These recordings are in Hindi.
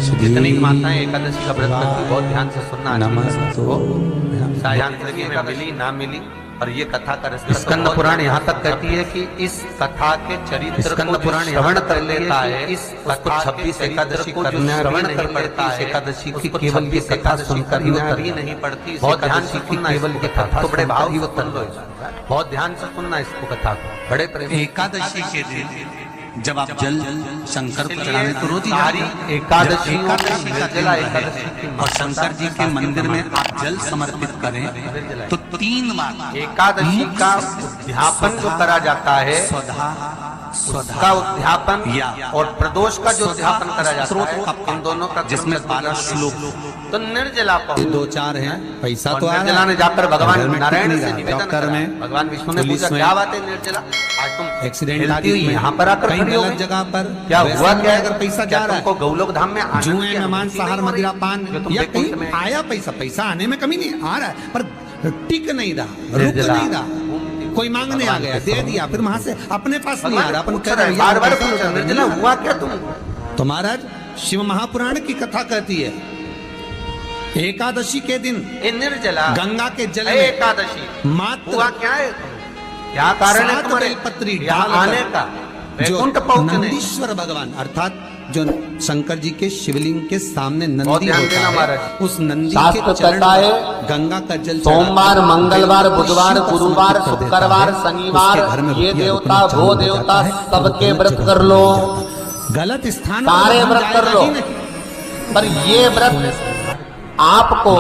जितनी माताएं एकादशी का व्रत करती बहुत ध्यान से सुनना। सायांत्रिकी में मिली ना मिली, और ये कथा का स्कंद पुराण यहाँ तक कहती है कि इस कथा के चरित्र को पुराण श्रवण कर लेता है, इस उसको 26 एकादशी को जो श्रवण कर लेता है, एकादशी की केवल ये कथा सुनकर ही नहीं पड़ती, बहुत ध्यान से सुनना केवल ये कथा तो बड़े भाव ही सुन लो, बहुत ध्यान से सुनना इसको कथा को बड़े प्रेम। एकादशी के दिन जब आप जल शंकर को चढ़ाने तो रोज एकादशी और शंकर जी के मंदिर में आप जल समर्पित करें तो 3 बार एकादशी का उद्यापन जो करा जाता है, उसका उद्यापन और प्रदोष का जो उद्यापन करा जाता है, इन दोनों का जिसमें 12 श्लोक तो निर्जला 2-4 हैं। पैसा तो निर्जला ने जाकर भगवान नारायण से निवेदन डॉक्टर में भगवान विष्णु ने पूछा क्या बात है निर्जला, आज तुम एक्सीडेंट आ गई यहाँ पर आकर गलत जगह पर क्या हुआ, क्या अगर पैसा जा रहा है गौलोक धाम में जुए में मांसाहार मदिरा पान या कहीं आया पैसा आने में कमी नहीं आ रहा है, पर टिक नहीं रहा, रुक नहीं रहा, कोई मांगने आ गया दे दिया, फिर वहां से अपने पास नहीं आ रहा, अपन कह रहे बार-बार पूछा निर्जला हुआ क्या तुम। तो महाराज शिव महापुराण की कथा कहती है एकादशी के दिन निर्जला गंगा के जल में एकादशी मात्र हुआ क्या है, क्या कारण है तुम्हारे पत्री आने का। जो नंदीश्वर भगवान अर्थात जो शंकर जी के शिवलिंग के सामने नंदी होता है, उस नंदी के चरण में गंगा का जल सोमवार, मंगलवार, बुधवार, गुरुवार, शुक्रवार, शनिवार, ये देवता वो देवता सबके व्रत कर लो, गलत स्थान सारे व्रत कर लो, पर ये व्रत आपको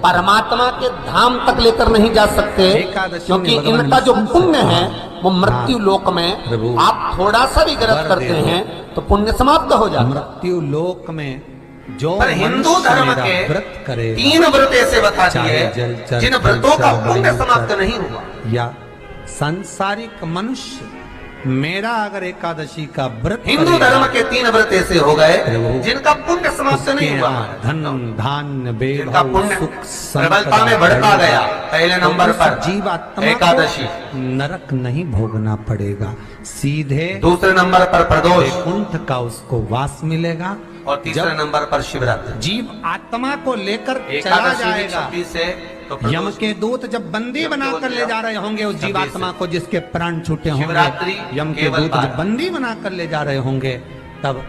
परमात्मा के धाम तक लेकर नहीं जा सकते, क्योंकि इनका जो पुण्य है वो मृत्यु लोक में आप थोड़ा सा भी गलत करते हैं तो पुण्य समाप्त हो जाता है। मृत्यु लोक में जो हिंदू धर्म के व्रत करे 3 व्रत ऐसे बता दिए जिन व्रतों का पुण्य समाप्त नहीं हुआ, या सांसारिक मनुष्य मेरा अगर एकादशी का व्रत हिंदू धर्म के 3 व्रत ऐसे हो गए जिनका पुण्य समाप्त नहीं हुआ, धन धान्य जिनका पुण्य प्रबलता में बढ़ता गया। पहले नंबर पर जीवात्मा एकादशी, नरक नहीं भोगना पड़ेगा, सीधे दूसरे नंबर पर प्रदोष, कुंठ का उसको वास मिलेगा, और तीसरे नंबर पर शिवरात्रि। जीव आत्मा को लेकर चला जाएगा। 26 से तो यम के दूत जब बंदी बनाकर ले जा रहे होंगे उस जीवात्मा को जिसके प्राण छूटे होंगे, यम के दूत जब बंदी बनाकर ले जा रहे होंगे, तब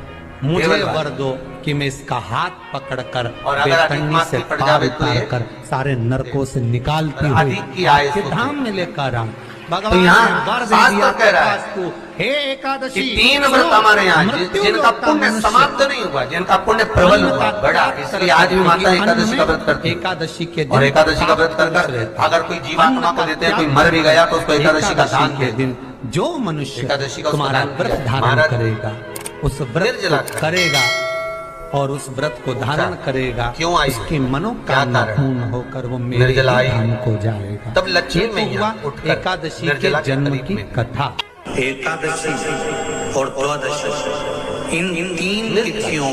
मुझे वर दो कि मैं इसका हाथ पकड़कर बेतन्नी से पार उतार कर सारे नरकों से निकालती हुई धाम में लेकर आऊं। भगवान कह रहा है हे एकादशी 3 व्रत हमारे यहाँ जिनका पुण्य समाप्त नहीं हुआ, जिनका पुण्य प्रबल हुआ बड़ा, इसलिए आज भी माता एकादशी का व्रत करती है। एकादशी के और एकादशी का व्रत कर अगर कोई जीवात्मा को देते हैं, कोई मर भी गया तो उसको एकादशी का दान के दिन जो मनुष्य एकादशी का तुम्हारा व्रत धारण करेगा, उस व्रत को करेगा और उस व्रत को धारण करेगा, क्यों आई उसकी मनोकामना पूर्ण होकर वो मेरे धाम को जाएगा। तब लक्ष्मी हुआ एकादशी के जन्म की कथा। एकादशी और द्वादशी इन 3 तिथियों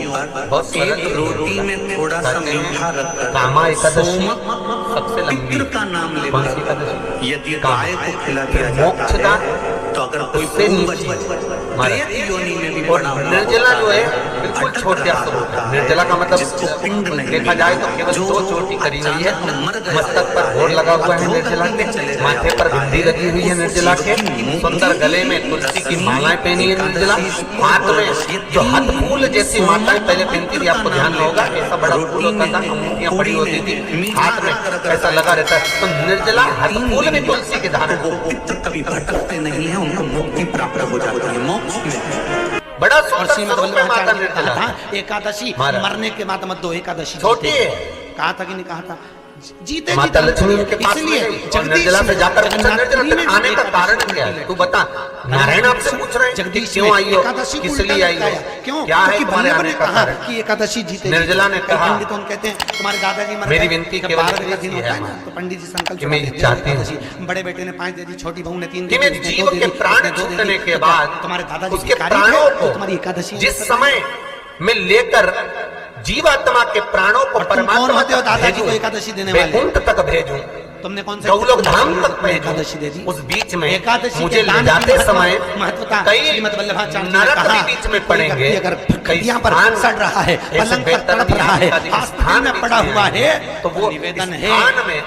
पर एक रोटी में थोड़ा सा मीठा रखकर कामा एकादशी सबसे पितृ का नाम लेकर यदि गाय को खिला दिया जाता है तो अगर कोई प्रेत योनि में भी पड़ा हुआ निर्जला जो है बिल्कुल छोटा सा होता है। निर्जला का मतलब पिंड नहीं देखा जाए तो केवल 2 चोटी करी हुई है, मस्तक पर घोर लगा हुआ है निर्जला के, माथे पर बिंदी लगी हुई है निर्जला के, सुंदर गले में तुलसी की मालाएं पहनी है निर्जला, हाथ में जो हाथ फूल जैसी माताएं पहले पहनती थी, आपको ध्यान होगा ऐसा बड़ा फूल होता था, अंगूठियां पड़ी होती थी, हाथ में ऐसा लगा रहता है, तो निर्जला हाथ फूल में तुलसी के धारण। वो पितृ कभी भटकते नहीं है, उनको मुक्ति प्राप्त हो जाती है, मोक्ष में बड़ा माता निर्जला। एकादशी मरने के बाद मत दो, एकादशी छोटी है, कहा था कि नहीं कहा था, जीते माता लक्ष्मी के पास इसलिए निर्जला से जाकर निर्जला आने का कारण क्या है, तू बता। नारायण आपसे पूछ रहे हैं जगदीश क्यों आई हो, एकादशी किस लिए आई हो, क्यों, क्या है तुम्हारे आने का कारण कि एकादशी जीते। निर्जला ने कहा, पंडित उन कहते हैं तुम्हारे दादाजी मर गए, मेरी विनती केवल 12 का दिन होता है ना, तो पंडित जी संकल्प मैं चाहती हूँ बड़े बेटे ने 5 दे दी, छोटी बहू ने 3 कि मैं जीव के प्राण छूटने के बाद तुम्हारे दादाजी उसके प्राणों को तुम्हारी एकादशी जिस समय में लेकर जीवात्मा के प्राणों को परमात्मा दादाजी को एकादशी देने वाले वैकुंठ तक भेजूं, तुमने कौन सा गौलोक धाम तक में एकादशी दे दी? उस बीच में एकादशी मुझे के ले दान जाते की समय महत्वता कई श्रीमद् वल्लभाचार्य जी ने नरक कहा, भी बीच में कोई पड़ेंगे, व्यक्ति अगर कई खटिया पर स्थान सड़ रहा है, ऐसे पलंग पर बेहतर तड़प रहा है, स्थान हॉस्पिटल में बीच पड़ा में हुआ है, तो वो निवेदन है स्थान में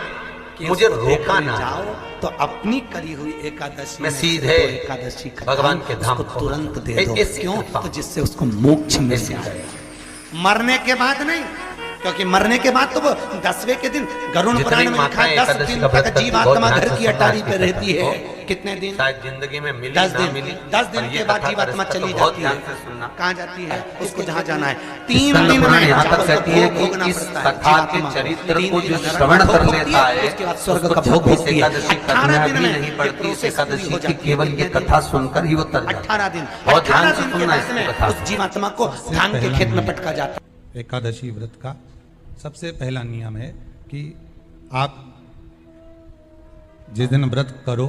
कि मुझे उसको रोका देखने ना जाओ तो अपनी करी हुई एकादशी मैं में सीधे से दो एकादशी का भगवान दान के धाम उसको को तुरंत दे दो। इस क्यों? कृपा। तो जिससे उसको मोक्ष मिल इसी जाए, मरने के बाद नहीं, क्योंकि मरने के बाद तो वो 10वें के दिन गरुड़ जितनी पुराण में लिखा माताएं है 10 एकादशी दिन का व्रत तक करती जीवात्मा बहुत घर ध्यान की से अटारी सुनना पे रहती है। चाहिए। कितने दिन? शायद जिंदगी में मिली 10 ना दिन। मिली 10 दिन और के ये बाद कथा जीवात्मा का चली बहुत जाती है। ध्यान से सुनना। कहाँ जाती है? उसको जहाँ जाना है। 3 स्कंद दिन पुराण में यहाँ तक चावल कहती का है भोग कि भोगना इस पड़ता है कथा के जीवात्मा। चरित्र 3 को दिन जो में श्रवण भोग कर होती लेता है, उसके बाद स्वर्ग उसको का भोग 26 होती है। एकादशी 18 करना दिन भी में नहीं पड़ती, इस प्रोसेस पूरी एकादशी हो की जाती है। केवल ये कथा सुनकर ही वो तर जाता है। 18 दिन, बहुत 18 ध्यान से दिन के सुनना बाद इस में कथा उस जीवात्मा को धान के खेत में पटका जाता है। एकादशी व्रत का सबसे पहला नियम है कि आप जिस दिन व्रत करो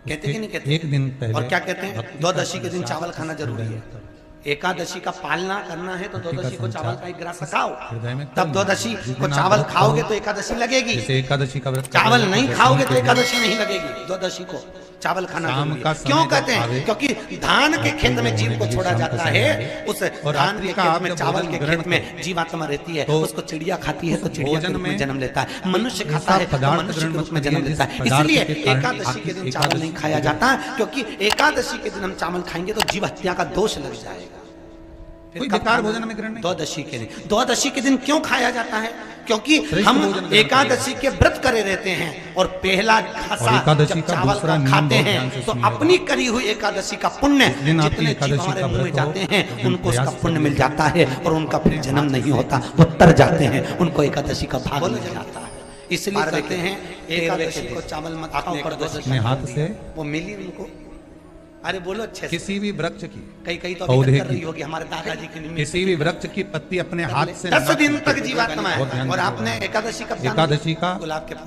कहते कि नहीं कहते? एक दिन पहले और क्या कहते हैं? भक्ति द्वादशी के दिन का चावल खाना जरूरी है। एकादशी का पालना करना है तो द्वादशी को चावल का 1 गिलास खाओ, हृदय में तब द्वादशी को चावल खाओगे तो एकादशी लगेगी। जैसे एकादशी का व्रत चावल करेंगे, नहीं तो खाओगे तो दशमी के दिन एकादशी नहीं लगेगी। द्वादशी को चावल खाना शाम जरूरी का है। समय क्यों जब कहते हैं? आवे, क्योंकि धान के खेत में जीव को होने छोड़ा लगी, जाता शाम का समय है, आवे, उस और धान रात्रि के का खेत आप में जब चावल भोजन के ग्रहण खेत में करो, जीवात्मा रहती है, तो उसको चिड़िया खाती है तो चिड़िया के भोजन रूप में में जन्म लेता है। मनुष्य खाता ऐसा है तो पदार्थ मनुष्य ग्रहण के रूप में मत जन्म करिए लेता जिस है। पदार्थ इसलिए के कारण एकादशी के दिन आपकी चावल नहीं एकादशी खाया हो जाता, क्योंकि एकादशी के दिन हम चावल खाएंगे तो जीव हत्या का दोष लग जाएगा। फिर कोई कब बेकार खाना? भोजन में ग्रहण नहीं। द्वादशी के दिन। द्वादशी के दिन क्यों खाया जाता है? क्योंकि श्रेष्ठ हम भोजन ग्रहण एकादशी के व्रत करे रहते हैं और पहला खासा और एकादशी जब का चावल दूसरा का नियम खाते बहुत हैं ध्यान से तो सुनिएगा। अपनी करी हुई एकादशी का पुण्य दिन आपकी जितने जीव एकादशी हमारे का मुंह में व्रत हो, जाते हैं लेकिन उनको उसका प्रयास पुण्य मिल करिए। जाता है और उनका फिर जन्म नहीं होता, वो तर जाते हैं, उनको एकादशी का भाग मिल जाता है। इसलिए कहते हैं एकादशी को चावल मत खाओ पर द्वादशी अपने हाथ से वो मिली उनको। अरे बोलो अच्छे से। किसी भी वृक्ष की कई तो अभी पौधे तक कर की, रही होगी हमारे दादाजी की निमित्त। किसी भी वृक्ष की पत्ती अपने हाथ से 10 न दिन छूटे। तक जीवात्मा बहुत ध्यान है और से आपने एकादशी का एकादशी का गुलाब के फूल